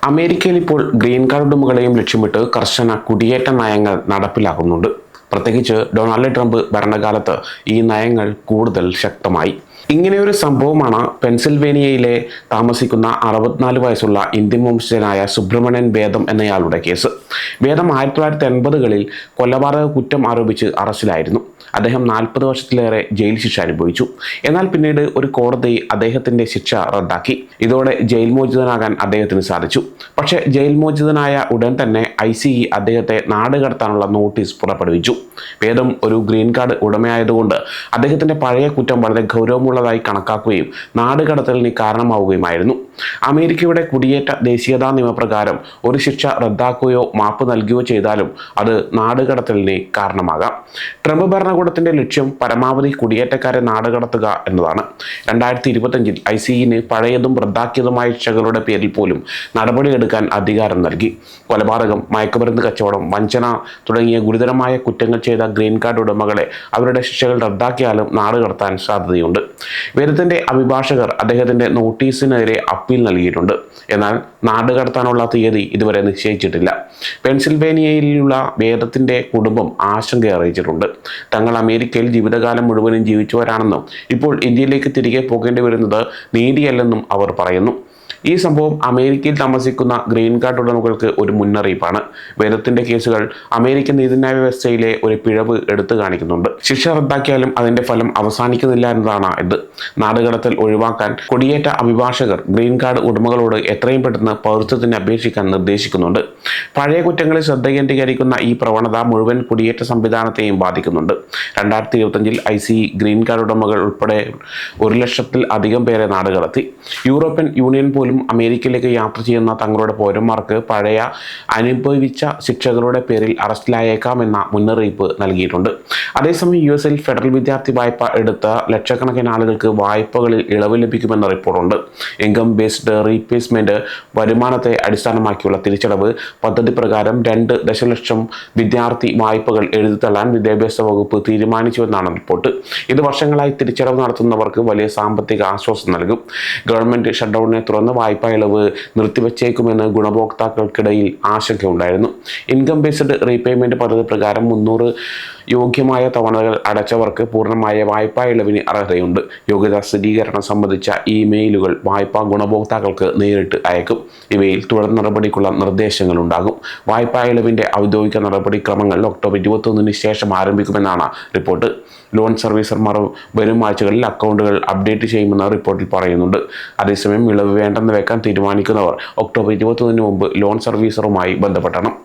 അമേരിക്കയിൽ ഇപ്പോൾ green card ഉടമകളെയും ലക്ഷ്യമിട്ട് കർശന കുടിയേറ്റ നയങ്ങൾ നടപ്പിലാക്കുന്നുണ്ട്. പ്രത്യേകിച്ച് ഡൊണാൾഡ് ട്രംപ് ഭരണകാലത്ത് ഈ നയങ്ങൾ കൂടുതൽ ശക്തമായി. ഇങ്ങനെയൊരു സംഭവമാണ് പെൻസിൽവേനിയയിലെ താമസിക്കുന്ന 64 വയസ്സുള്ള ഇന്ത്യൻ വംശജനായ സുബ്രഹ്മണ്യൻ വേദം എന്നയാളുടെ കേസ്. വേദം 1980കളിൽ കൊലപാതക കുറ്റം ആരോപിച്ച് അറസ്റ്റിലായിരുന്നു. അദ്ദേഹം 40 വർഷത്തിലേറെ ജയിൽ ശിക്ഷ അനുഭവിച്ചു. എന്നാൽ പിന്നീട് ഒരു കോടതി അദ്ദേഹത്തിന്റെ ശിക്ഷ റദ്ദാക്കി. ഇതോടെ ജയിൽ മോചിതനാകാൻ അദ്ദേഹത്തിന് സാധിച്ചു. പക്ഷേ ജയിൽ മോചിതനായ ഉടൻ തന്നെ ICE അദ്ദേഹത്തെ നാട് കടത്താനുള്ള നോട്ടീസ് പുറപ്പെടുവിച്ചു. വേദം ഒരു ഗ്രീൻ കാർഡ് ഉടമയായതുകൊണ്ട് അദ്ദേഹത്തിന്റെ പഴയ കുറ്റം വളരെ ഗൗരവമുള്ളതായി കണക്കാക്കുകയും നാട് കടത്തലിന് കാരണമാവുകയുമായിരുന്നു. അമേരിക്കയുടെ കുടിയേറ്റ ദേശീയതാ നിയമപ്രകാരം ഒരു ശിക്ഷ റദ്ദാക്കുകയോ മാപ്പ് നൽകുകയോ ചെയ്താലും അത് നാട് കടത്തലിന് കാരണമാകാം. ട്രംപ് ഭരണകൂടത്തിന്റെ ലക്ഷ്യം പരമാവധി കുടിയേറ്റക്കാരെ നാട് കടത്തുക എന്നതാണ്. 2025 ICEന് പഴയതും റദ്ദാക്കിയതുമായ ശിക്ഷകളുടെ പേരിൽ പോലും നടപടിയെടുക്കാൻ അധികാരം നൽകി. കൊലപാതകം, മയക്കുമരുന്ന് കച്ചവടം, വഞ്ചന തുടങ്ങിയ ഗുരുതരമായ കുറ്റങ്ങൾ ചെയ്ത ഗ്രീൻ കാർഡ് ഉടമകളെ അവരുടെ ശിക്ഷകൾ റദ്ദാക്കിയാലും നാട് കടത്താൻ സാധ്യതയുണ്ട്. വേദത്തിന്റെ അഭിഭാഷകർ അദ്ദേഹത്തിന്റെ നോട്ടീസിനെതിരെ അപ്പീൽ നൽകിയിട്ടുണ്ട്. എന്നാൽ നാട് കടത്താനുള്ള തീയതി ഇതുവരെ നിശ്ചയിച്ചിട്ടില്ല. പെൻസിൽവേനിയയിലുള്ള വേദത്തിന്റെ കുടുംബം ആശങ്ക അറിയിച്ചിട്ടുണ്ട്. തങ്ങൾ അമേരിക്കയിൽ ജീവിതകാലം മുഴുവനും ജീവിച്ചവരാണെന്നും ഇപ്പോൾ ഇന്ത്യയിലേക്ക് തിരികെ പോകേണ്ടി വരുന്നത് നീതിയല്ലെന്നും അവർ പറയുന്നു. ഈ സംഭവം അമേരിക്കയിൽ താമസിക്കുന്ന ഗ്രീൻ കാർഡ് ഉടമകൾക്ക് ഒരു മുന്നറിയിപ്പാണ്. വേദത്തിന്റെ കേസുകൾ അമേരിക്കൻ നീതിന്യായ വ്യവസ്ഥയിലെ ഒരു പിഴവ് എടുത്തു കാണിക്കുന്നുണ്ട്. ശിക്ഷ റദ്ദാക്കിയാലും അതിന്റെ ഫലം അവസാനിക്കുന്നില്ല എന്നതാണ് ഇത്. നാടുകടത്തൽ ഒഴിവാക്കാൻ കുടിയേറ്റ അഭിഭാഷകർ ഗ്രീൻ കാർഡ് ഉടമകളോട് എത്രയും പെട്ടെന്ന് പൗരത്വത്തിന് അപേക്ഷിക്കാൻ നിർദ്ദേശിക്കുന്നുണ്ട്. പഴയ കുറ്റങ്ങളിൽ ശ്രദ്ധ കേന്ദ്രീകരിക്കുന്ന ഈ പ്രവണത മുഴുവൻ കുടിയേറ്റ സംവിധാനത്തെയും ബാധിക്കുന്നുണ്ട്. 2025 ICE ഗ്രീൻ കാർഡ് ഉടമകൾ ഉൾപ്പെടെ 1,00,000-ൽ-അധികം പേരെ നാടുകടത്തി. യൂറോപ്യൻ യൂണിയൻ പോലും അമേരിക്കയിലേക്ക് യാത്ര ചെയ്യുന്ന തങ്ങളുടെ പൗരന്മാർക്ക് പഴയ അനുഭവിച്ച ശിക്ഷകളുടെ പേരിൽ അറസ്റ്റിലായേക്കാമെന്ന മുന്നറിയിപ്പ് നൽകിയിട്ടുണ്ട്. അതേസമയം US ഫെഡറൽ വിദ്യാർത്ഥി വായ്പ എടുത്ത ലക്ഷക്കണക്കിന് ആളുകൾക്ക് വായ്പകളിൽ ഇളവ് ലഭിക്കുമെന്ന റിപ്പോർട്ടുണ്ട്. ഇൻകം ബേസ്ഡ് റീപ്ലേസ്മെന്റ് വരുമാനത്തെ അടിസ്ഥാനമാക്കിയുള്ള തിരിച്ചടവ് പദ്ധതി പ്രകാരം 2 ദശലക്ഷം വിദ്യാർത്ഥി വായ്പകൾ എഴുതിത്തള്ളാൻ വിദ്യാഭ്യാസ വകുപ്പ് തീരുമാനിച്ചുവെന്നാണ് റിപ്പോർട്ട്. ഇത് വർഷങ്ങളായി തിരിച്ചടവ് നടത്തുന്നവർക്ക് വലിയ സാമ്പത്തിക ആശ്വാസം നൽകും. ഗവൺമെന്റ് ഷട്ട്ഡൌണിനെ തുടർന്ന് വായ്പാ ഇളവ് നിർത്തിവച്ചേക്കുമെന്ന് ഗുണഭോക്താക്കൾക്കിടയിൽ ആശങ്കയുണ്ടായിരുന്നു. ഇൻകം ബേസ്ഡ് റീപേയ്മെന്റ് പദ്ധതി പ്രകാരം 300 യോഗ്യമായ തവണകൾ അടച്ചവർക്ക് പൂർണ്ണമായ വായ്പാ ഇളവിന് അർഹതയുണ്ട്. യോഗ്യതാ സ്ഥിരീകരണം സംബന്ധിച്ച ഇമെയിലുകൾ വായ്പാ ഗുണഭോക്താക്കൾക്ക് നേരിട്ട് അയക്കും. ഇവയിൽ തുടർ നടപടിക്കുള്ള നിർദ്ദേശങ്ങളുണ്ടാകും. വായ്പാ ഇളവിന്റെ ഔദ്യോഗിക നടപടിക്രമങ്ങൾ ഒക്ടോബർ 21-ന് ശേഷം ആരംഭിക്കുമെന്നാണ് റിപ്പോർട്ട്. ലോൺ സർവീസർമാർ വരും ആഴ്ചകളിൽ അക്കൗണ്ടുകൾ അപ്ഡേറ്റ് ചെയ്യുമെന്ന് റിപ്പോർട്ടിൽ പറയുന്നുണ്ട്. അതേസമയം ഇളവ് വേണ്ടെന്ന് വെക്കാൻ തീരുമാനിക്കുന്നവർ ഒക്ടോബർ 21-ന് മുമ്പ് ലോൺ സർവീസറുമായി ബന്ധപ്പെടണം.